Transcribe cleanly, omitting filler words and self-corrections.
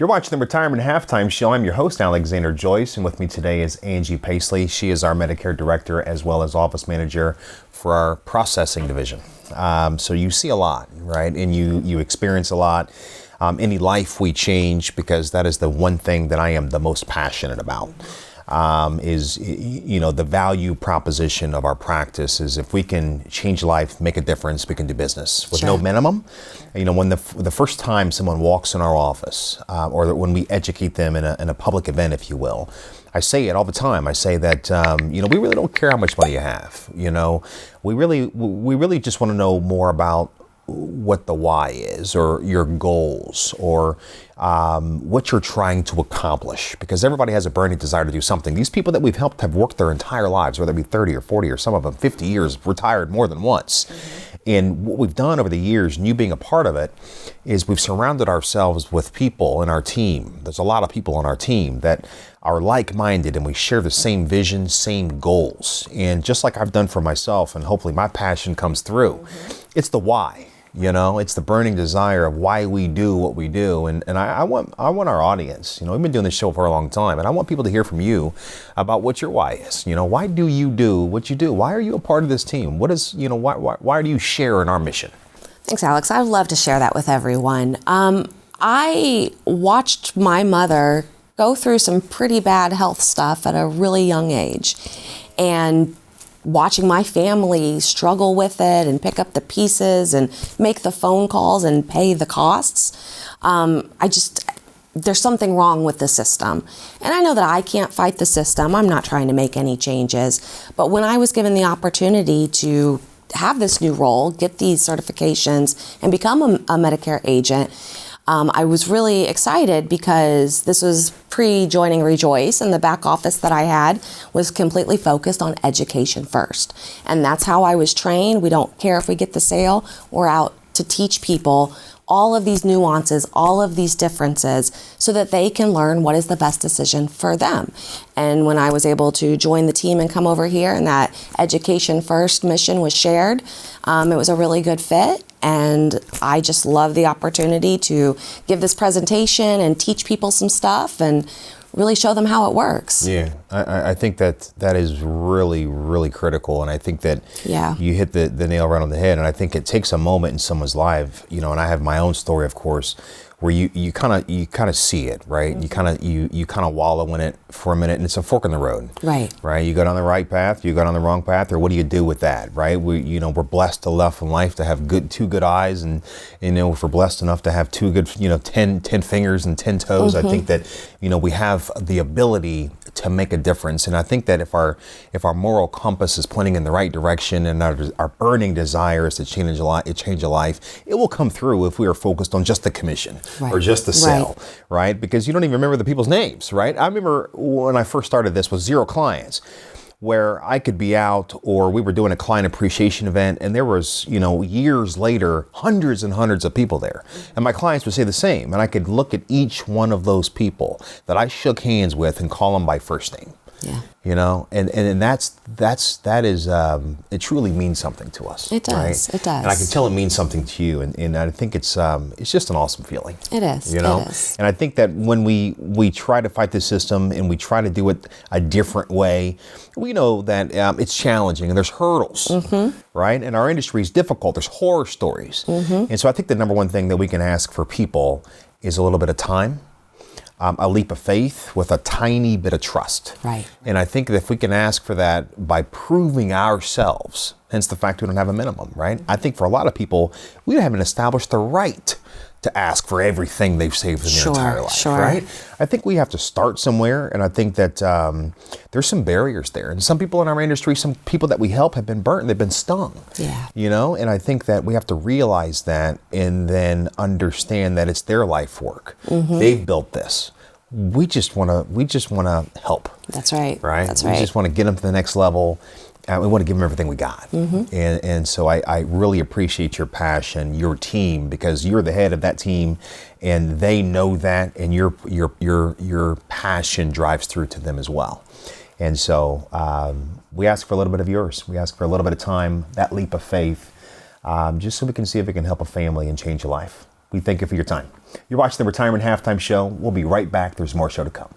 You're watching the Retirement Halftime Show. I'm your host, Alexander Joyce, and with me today is Angie Paisley. She is our Medicare Director as well as Office Manager for our Processing Division. So you see a lot, right? And you experience a lot. Any life we change, because that is the one thing that I am the most passionate about. Is the value proposition of our practice is if we can change life, make a difference, we can do business with no minimum. When the first time someone walks in our office, or when we educate them in a public event, if you will, I say it all the time. I say that we really don't care how much money you have. We really just want to know more about what the why is, or your goals, or what you're trying to accomplish, because everybody has a burning desire to do something. These people that we've helped have worked their entire lives, whether it be 30 or 40 or some of them 50 years, retired more than once. And what we've done over the years, and you being a part of it, is we've surrounded ourselves with people in our team. There's a lot of people on our team that are like-minded, and we share the same vision, same goals. And just like I've done for myself, and hopefully my passion comes through, it's the why. It's the burning desire of why we do what we do. And I want our audience, we've been doing this show for a long time, and I want people to hear from you about what your why is. Why do you do what you do? Why are you a part of this team? What is, why do you share in our mission? Thanks, Alex. I'd love to share that with everyone. I watched my mother go through some pretty bad health stuff at a really young age. And watching my family struggle with it and pick up the pieces and make the phone calls and pay the costs, there's something wrong with the system. And I know that I can't fight the system. I'm not trying to make any changes. But when I was given the opportunity to have this new role, get these certifications, and become a Medicare agent, I was really excited because this was pre-joining ReJoyce, and the back office that I had was completely focused on education first. And that's how I was trained. We don't care if we get the sale. We're out to teach people all of these nuances, all of these differences, so that they can learn what is the best decision for them. And when I was able to join the team and come over here, and that education first mission was shared, it was a really good fit. And I just love the opportunity to give this presentation and teach people some stuff and really show them how it works. Yeah, I think that is really, really critical. And I think that you hit the nail right on the head. And I think it takes a moment in someone's life, and I have my own story, of course, where you kind of see it, right? Mm-hmm. You kind of wallow in it for a minute, and it's a fork in the road. Right. You go down the right path, you go down the wrong path, or what do you do with that, right? We're blessed enough in life to have two good eyes, and if we're blessed enough to have 10 fingers and 10 toes, mm-hmm. I think that we have the ability to make a difference. And I think that if our moral compass is pointing in the right direction, and our burning desire is to change a life, it will come through if we are focused on just the commission. Right. Or just the sale, right? Because you don't even remember the people's names, right? I remember when I first started this with 0 clients, where I could be out, or we were doing a client appreciation event, and there was, years later, hundreds and hundreds of people there. And my clients would say the same. And I could look at each one of those people that I shook hands with and call them by first name. Yeah. And that is it truly means something to us. It does. Right? It does. And I can tell it means something to you, and I think it's just an awesome feeling. It is. It is. And I think that when we try to fight the system and we try to do it a different way, we know that it's challenging and there's hurdles, mm-hmm. right? And our industry is difficult. There's horror stories. Mm-hmm. And so I think the number one thing that we can ask for people is a little bit of time. A leap of faith with a tiny bit of trust. Right. And I think that if we can ask for that by proving ourselves, hence the fact we don't have a minimum, right? Mm-hmm. I think for a lot of people, we haven't established the right to ask for everything they've saved in their entire life, right? I think we have to start somewhere, and I think that there's some barriers there. And some people in our industry, some people that we help have been burnt, they've been stung. Yeah. And I think that we have to realize that and then understand that it's their life work. Mm-hmm. They've built this. We just want to help. That's right. Right? That's right. We just want to get them to the next level. We want to give them everything we got. Mm-hmm. And so I really appreciate your passion, your team, because you're the head of that team, and they know that, and your passion drives through to them as well. And so we ask for a little bit of yours. We ask for a little bit of time, that leap of faith, just so we can see if we can help a family and change a life. We thank you for your time. You're watching the Retirement Halftime Show. We'll be right back. There's more show to come.